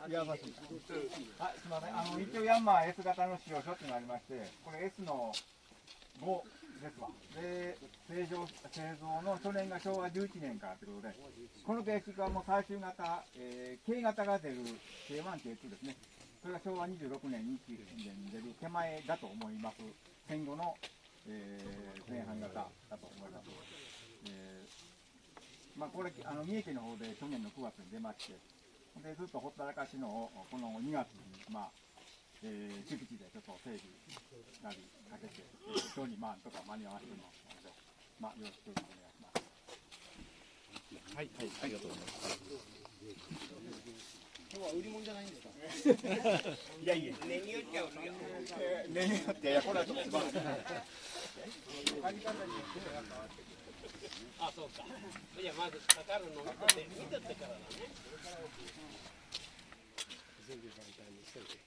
すみません。一応ヤンマー S 型の使用書っていうのがありまして、これ S の5ですわ。で、製造の初年が昭和11年からということで、この形式はもう最終型、K 型が出る K1、K2 ですね。それが昭和26年、21年に出る手前だと思います。戦後の、前半型だと思います。これ三重県の方で去年の9月に出まして、でずっとほったらかしのこの2月に敷地でちょっと整備なりかけて、今日にとか間に合わせてますので、よろしくお願いします。はい、ありがとうございます。今日は売り物じゃないんですか。いやいや、年によっては売るよ。年によって、いや、これはちょっとすまない。あ、そうか。いや、まずかかるの見とってからだね。全部簡単にしといて。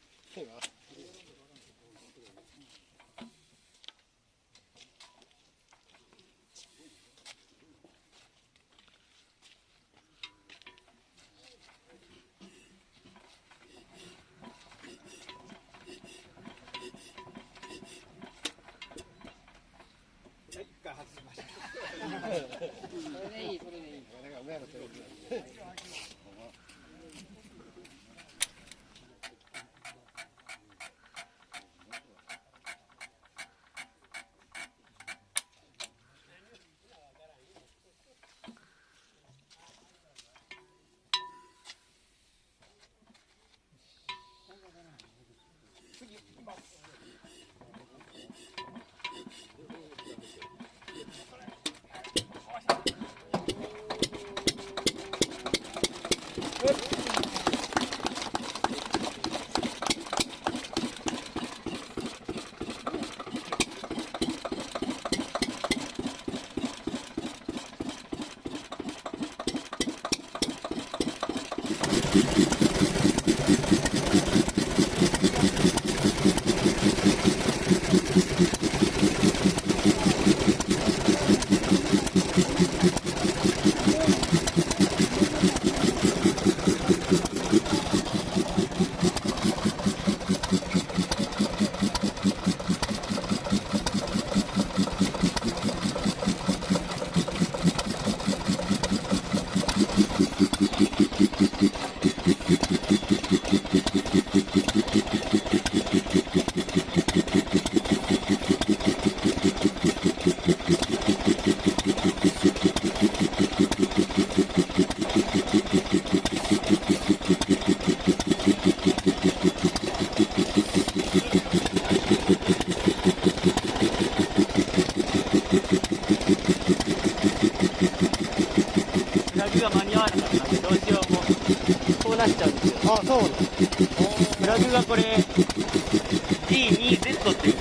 あ、そうなんです。フラグがこれ D2Z っていう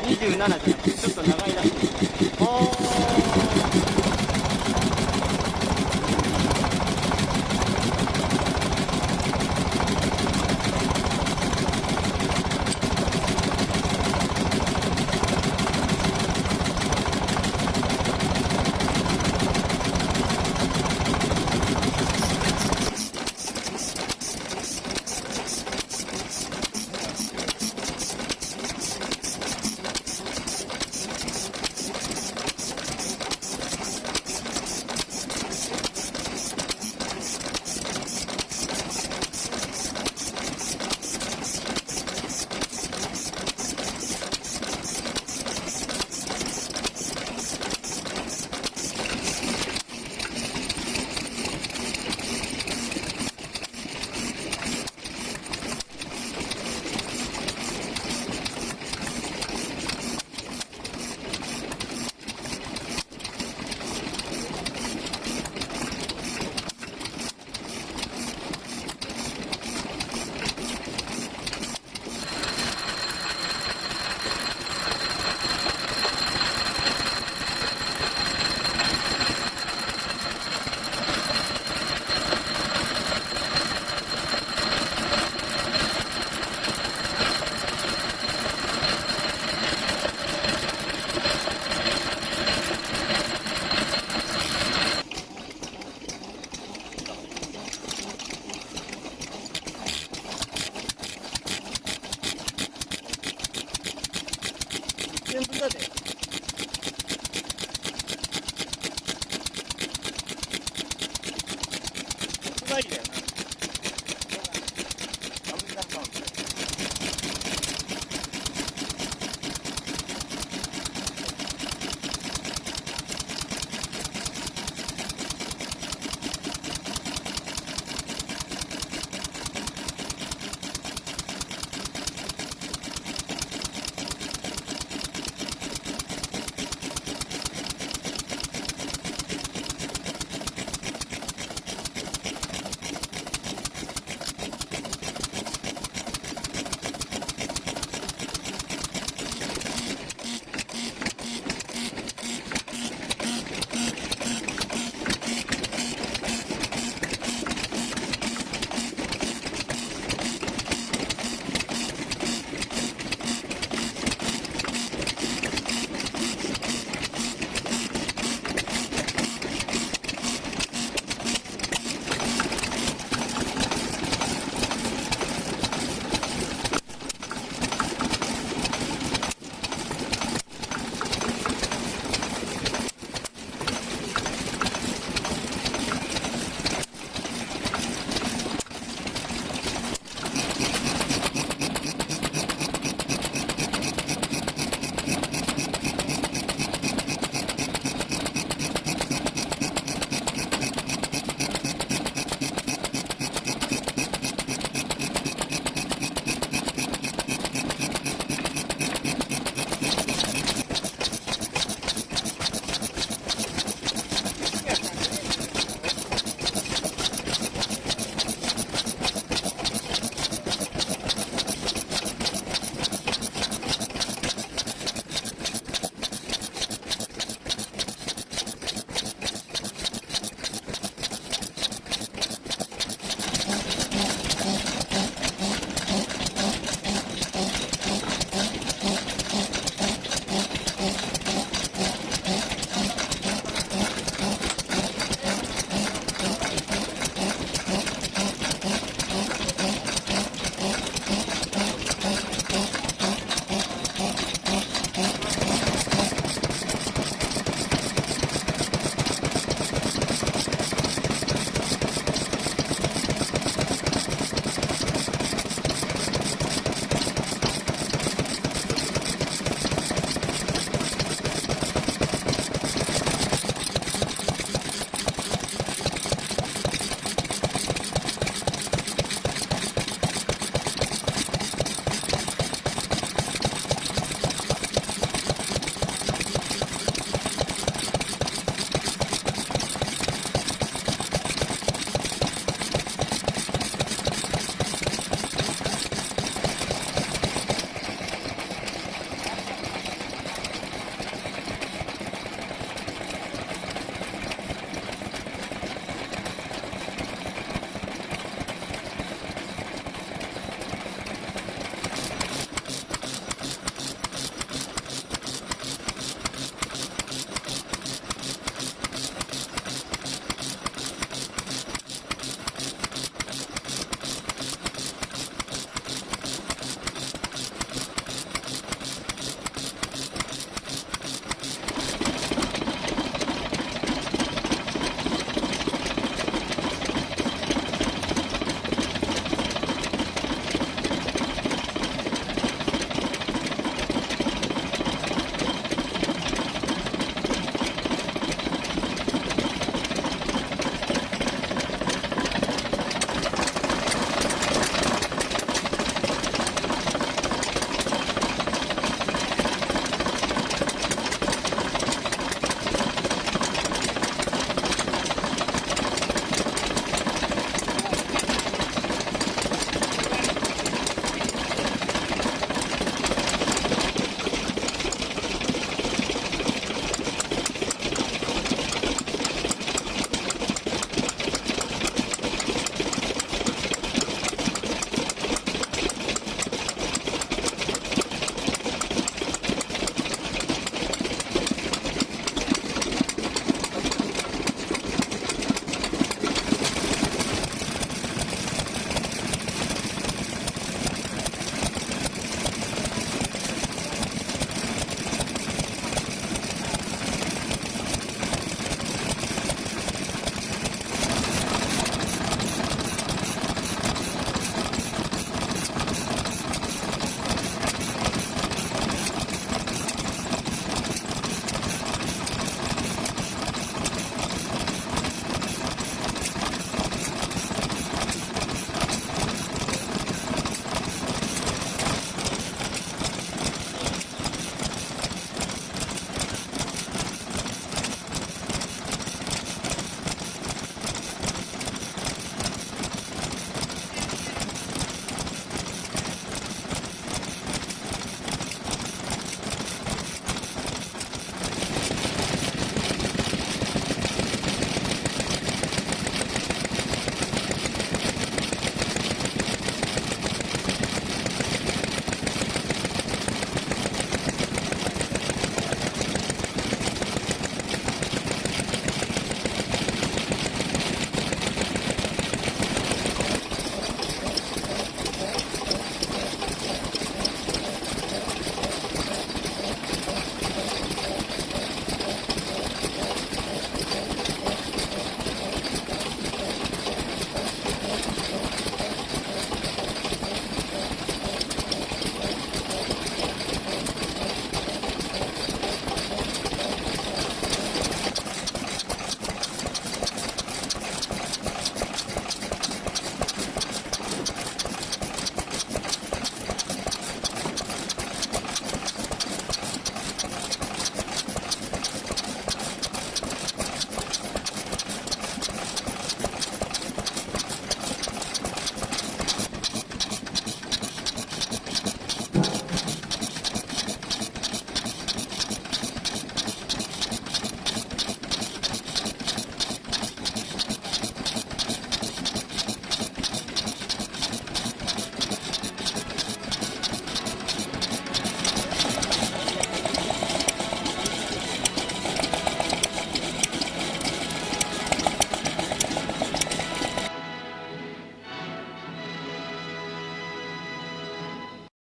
27じゃなくてちょっと長いらしい。倍だよな。